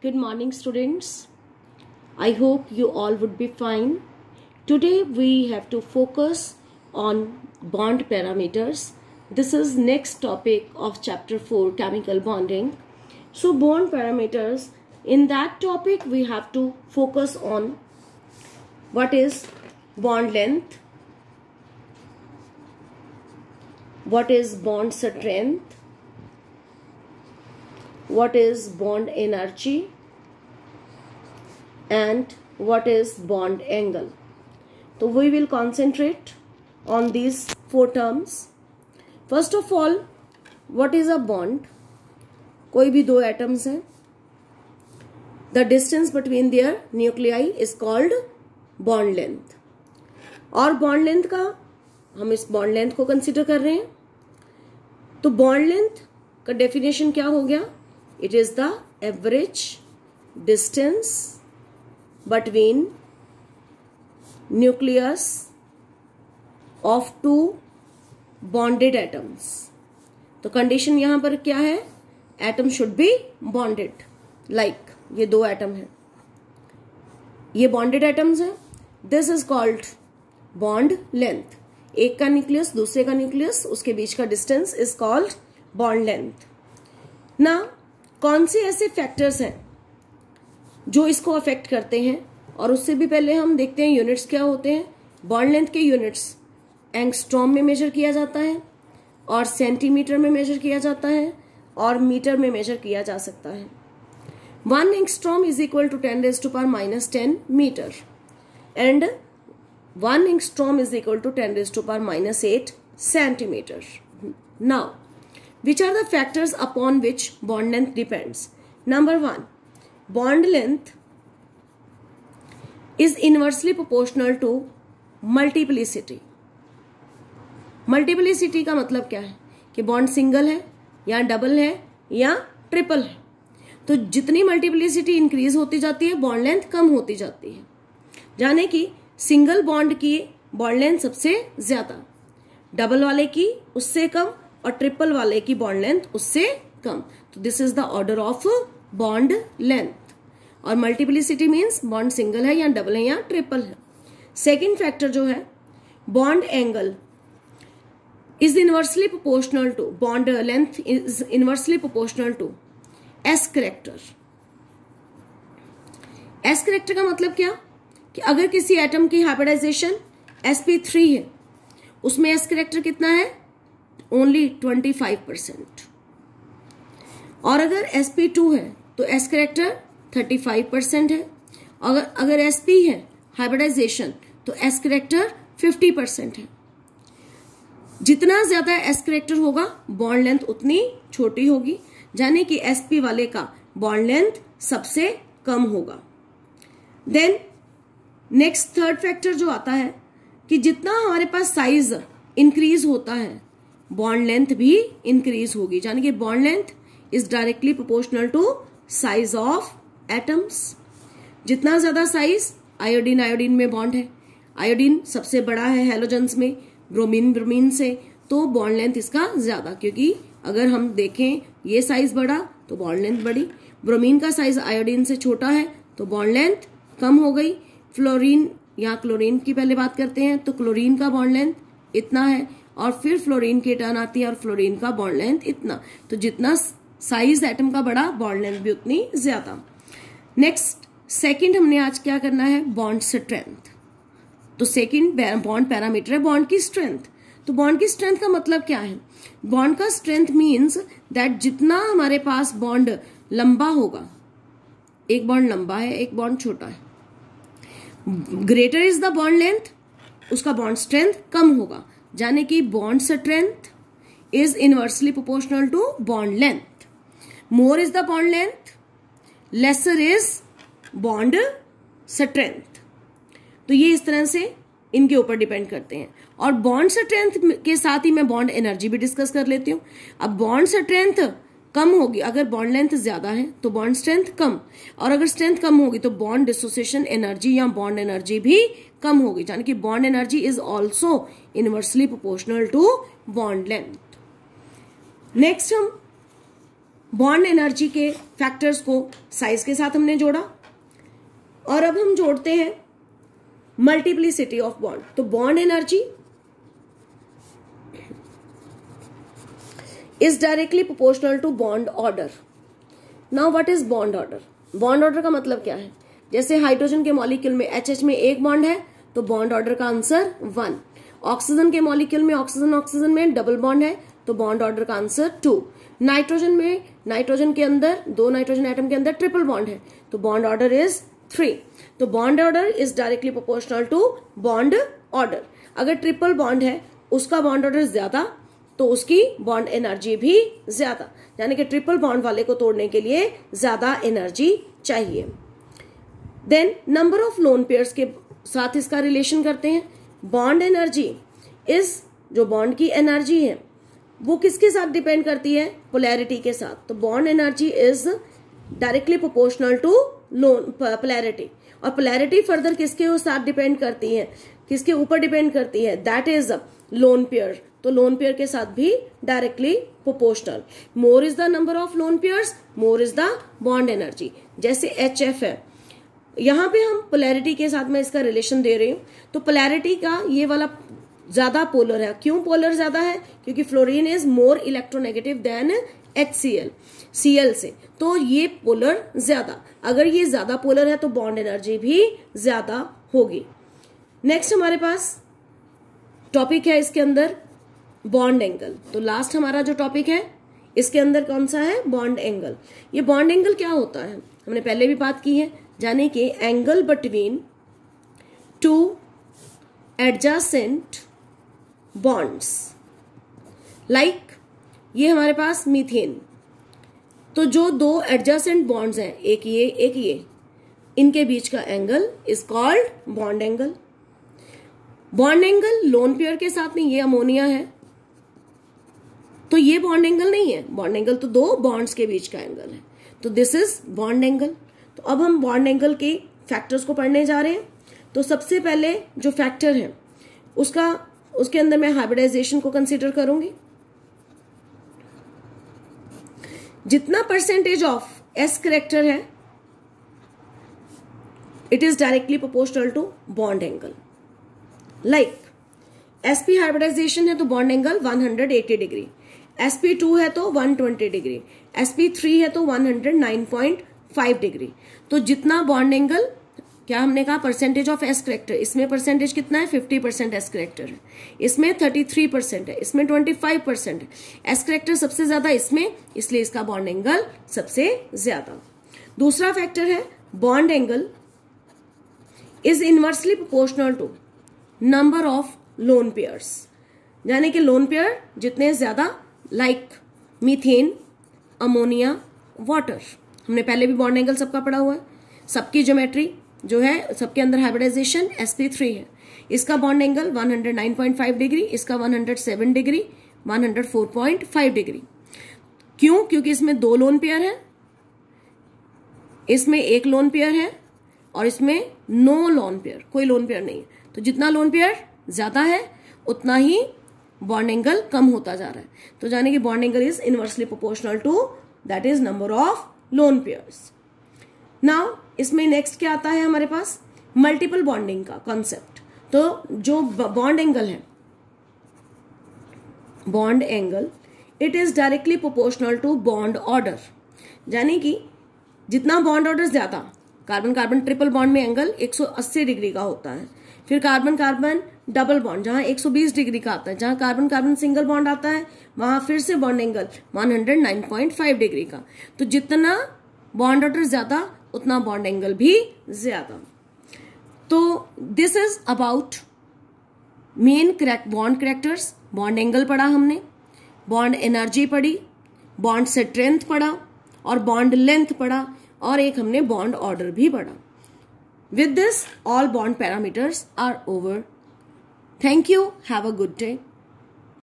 Good morning, students. I hope you all would be fine. Today we have to focus on bond parameters. This is next topic of chapter 4, chemical bonding. So bond parameters, in that topic we have to focus on what is bond length, what is bond strength, what is bond energy, and what is bond angle. So we will concentrate on these four terms. First of all, what is a bond? कोई भी दो atoms हैं. The distance between their nuclei is called bond length. और bond length का हम इस bond length को consider कर रहे हैं. तो bond length का definition क्या हो गया? It is the average distance between nucleus of two bonded atoms. तो कंडीशन यहां पर क्या है? Atom should be bonded. Like ये दो एटम है, ये बॉन्डेड एटम्स है. This is called bond length. एक का न्यूक्लियस दूसरे का न्यूक्लियस, उसके बीच का distance is called bond length. ना कौन से ऐसे फैक्टर्स हैं जो इसको अफेक्ट करते हैं? और उससे भी पहले हम देखते हैं यूनिट्स क्या होते हैं. बॉन्ड लेंथ के यूनिट्स एंगस्ट्रॉम में मेजर किया जाता है, और सेंटीमीटर में मेजर किया जाता है, और मीटर में मेजर किया जा सकता है. 1 angstrom is equal to 10⁻⁻10 metre, and 1 angstrom is equal to 10⁻⁻8 centimetre. Now, which are the factors upon which bond length depends? Number 1, bond length is inversely proportional to multiplicity. Multiplicity का मतलब क्या है कि bond single है या double है या triple है. तो जितनी मल्टीप्लिसिटी इंक्रीज होती जाती है, बॉन्ड लेंथ कम होती जाती है. जाने कि सिंगल बॉन्ड की बॉन्ड लेंथ सबसे ज्यादा, डबल वाले की उससे कम, और ट्रिपल वाले की बॉन्ड लेंथ उससे कम. तो this is the order of bond length. और मल्टीप्लिसिटी मीन्स बॉन्ड सिंगल है या डबल है या ट्रिपल है. सेकेंड फैक्टर जो है bond angle is inversely proportional to, bond length is inversely proportional to S character. S character का मतलब क्या कि अगर किसी एटम की हाइब्रिडाइजेशन sp3 है, उसमें एस करेक्टर कितना है? ओनली 25%. और अगर sp2 है तो एस करेक्टर 35% है. अगर sp है हाइब्रिडाइजेशन तो एस करेक्टर 50% है. जितना ज्यादा एस करेक्टर होगा बॉन्ड लेंथ उतनी छोटी होगी, यानी कि sp वाले का बॉन्ड लेंथ सबसे कम होगा. देन नेक्स्ट थर्ड फैक्टर जो आता है कि जितना हमारे पास साइज इंक्रीज होता है, बॉन्ड लेंथ भी इंक्रीज होगी, यानी कि bond length is directly proportional to size of atoms. जितना ज्यादा साइज, आयोडीन में बॉन्ड है, आयोडीन सबसे बड़ा है हैलोजेंस में, ब्रोमीन से, तो बॉन्ड लेंथ इसका ज्यादा. क्योंकि अगर हम देखें ये साइज बड़ा तो बॉन्ड लेंथ बड़ी, ब्रोमीन का साइज आयोडीन से छोटा है तो बॉन्ड लेंथ कम हो गई. फ्लोरीन या क्लोरीन की पहले बात करते हैं, तो क्लोरीन का बॉन्ड लेंथ इतना है, और फिर फ्लोरीन की टर्न आती है और फ्लोरीन का बॉन्ड लेंथ इतना. तो जितना साइज एटम का बड़ा, बॉन्ड लेंथ भी उतनी ज्यादा. नेक्स्ट सेकंड हमने आज क्या करना है? Bond strength. तो सेकंड बॉन्ड पैरामीटर है बॉन्ड की स्ट्रेंथ. तो बॉन्ड की स्ट्रेंथ का मतलब क्या है? बॉन्ड का स्ट्रेंथ मीन्स दैट जितना हमारे पास बॉन्ड लंबा होगा, एक बॉन्ड लंबा है एक बॉन्ड छोटा है, greater is the bond length, उसका बॉन्ड स्ट्रेंथ कम होगा. यानी कि bond strength is inversely proportional to bond length. More is the bond length, lesser is bond strength. तो ये इस तरह से इनके ऊपर डिपेंड करते हैं. और बॉन्ड स्ट्रेंथ के साथ ही मैं बॉन्ड एनर्जी भी डिस्कस कर लेती हूँ. अब बॉन्ड स्ट्रेंथ कम होगी, अगर बॉन्ड लेंथ ज्यादा है तो बॉन्ड स्ट्रेंथ कम, और अगर स्ट्रेंथ कम होगी तो बॉन्ड डिसोसिएशन एनर्जी या बॉन्ड एनर्जी भी कम होगी. यानी कि bond energy is also inversely proportional to bond length. Next हम बॉन्ड एनर्जी के फैक्टर्स को साइज के साथ हमने जोड़ा, और अब हम जोड़ते हैं मल्टीप्लिसिटी ऑफ बॉन्ड। तो bond energy is directly proportional to bond order. Now what is bond order? Bond order का मतलब क्या है? जैसे हाइड्रोजन के मॉलिक्यूल में HH में एक बॉन्ड है तो बॉन्ड ऑर्डर का आंसर 1। ऑक्सीजन के मॉलिक्यूल में ऑक्सीजन में डबल बॉन्ड है तो बॉन्ड ऑर्डर का आंसर 2। नाइट्रोजन में, नाइट्रोजन के अंदर, 2 नाइट्रोजन एटम के अंदर ट्रिपल बॉन्ड है तो बॉन्ड ऑर्डर इज 3। तो bond order is directly proportional to bond order. अगर ट्रिपल बॉन्ड है उसका बॉन्ड ऑर्डर ज्यादा तो उसकी बॉन्ड एनर्जी भी ज्यादा, यानी कि ट्रिपल बॉन्ड वाले को तोड़ने के लिए ज्यादा एनर्जी चाहिए। Then number of lone pairs के साथ इसका रिलेशन करते हैं। बॉन्ड एनर्जी इज, जो बॉन्ड की एनर्जी है वो किसके साथ डिपेंड करती है? पोलैरिटी के साथ। तो bond energy is directly proportional to lone polarity, और पोलैरिटी फर्दर किसके साथ डिपेंड करती है, किसके ऊपर डिपेंड करती है? That is lone pair. तो लोन पेयर के साथ भी directly proportional. More is the number of lone pairs, more is the bond energy. जैसे HF है, यहां पे हम पोलैरिटी के साथ में इसका रिलेशन दे रही हूं, तो पोलैरिटी का ये वाला ज्यादा पोलर है। क्यों पोलर ज्यादा है? क्योंकि fluorine is more electronegative than HCl, Cl से, तो ये पोलर ज्यादा। अगर ये ज्यादा पोलर है तो बॉन्ड एनर्जी भी ज्यादा होगी। नेक्स्ट हमारे पास टॉपिक है इसके अंदर बॉन्ड एंगल। तो लास्ट हमारा जो टॉपिक है इसके अंदर कौन सा है? Bond angle. ये बॉन्ड एंगल क्या होता है हमने पहले भी बात की है, यानी कि angle between two adjacent bonds. Like ये हमारे पास मीथेन, तो जो 2 एडजेसेंट बॉन्ड्स हैं, एक ये, इनके बीच का angle is called bond angle. Bond angle lone pair के साथ नहीं, ये अमोनिया है तो ये बॉन्ड एंगल नहीं है। बॉन्ड एंगल तो 2 बॉन्ड्स के बीच का एंगल है, तो दिस इज बॉन्ड एंगल। तो अब हम बॉन्ड एंगल के फैक्टर्स को पढ़ने जा रहे हैं। तो सबसे पहले जो फैक्टर है उसके अंदर मैं हाइब्रिडाइजेशन को कंसीडर करूंगी। जितना परसेंटेज ऑफ S करेक्टर है it is directly proportional to bond angle. Like sp hybridization है तो बॉन्ड एंगल 180 डिग्री, sp2 है तो 120 डिग्री, sp3 है तो 109.5 डिग्री। तो जितना बॉन्ड एंगल, क्या हमने कहा परसेंटेज ऑफ S करेक्टर, इसमें परसेंटेज कितना है? 50% S करेक्टर है, इसमें 33% है, इसमें 25% है। S करेक्टर सबसे ज्यादा इसमें, इसलिए इसका बॉन्ड एंगल सबसे ज्यादा। दूसरा फैक्टर है bond angle is inversely proportional to number of lone pairs, यानी कि लोन पेयर जितने ज्यादा, लाइक मीथेन, अमोनिया, वाटर। हमने पहले भी बॉन्ड एंगल सबका पढ़ा हुआ है। सबकी ज्योमेट्री जो है, सबके अंदर हाइब्रिडाइजेशन sp3 है, इसका बॉन्ड एंगल 109.5 डिग्री, इसका 107 डिग्री, 104.5 डिग्री। क्यों? क्योंकि इसमें 2 लोन पेयर है, इसमें 1 लोन पेयर है और इसमें नो लोन पेयर, कोई लोन पेयर नहीं है। तो जितना लोन पेयर ज्यादा है उतना ही बॉन्ड एंगल कम होता जा रहा है। तो जाने कि bond angle is inversely proportional to that is number of lone pairs. Now इसमें नेक्स्ट क्या आता है हमारे पास? मल्टीपल बॉन्डिंग का कॉन्सेप्ट। तो जो बॉन्ड एंगल है, bond angle it is directly proportional to bond order, यानी कि जितना बॉन्ड ऑर्डर ज्यादा, कार्बन कार्बन ट्रिपल बॉन्ड में एंगल 180 डिग्री का होता है, फिर कार्बन कार्बन डबल बॉन्ड जहां 120 डिग्री का आता है, जहां कार्बन कार्बन सिंगल बॉन्ड आता है वहां फिर से बॉन्ड एंगल 109.5 डिग्री का। तो जितना बॉन्ड ऑर्डर ज्यादा उतना बॉन्ड एंगल भी ज्यादा। तो this is about main bond characters. Bond angle पढ़ा हमने, बॉन्ड एनर्जी पढ़ी, बॉन्ड स्ट्रेंथ पढ़ा और बॉन्ड लेंथ पढ़ा, और एक हमने बॉन्ड ऑर्डर भी पढ़ा। With this, all bond parameters are over. Thank you. Have a good day.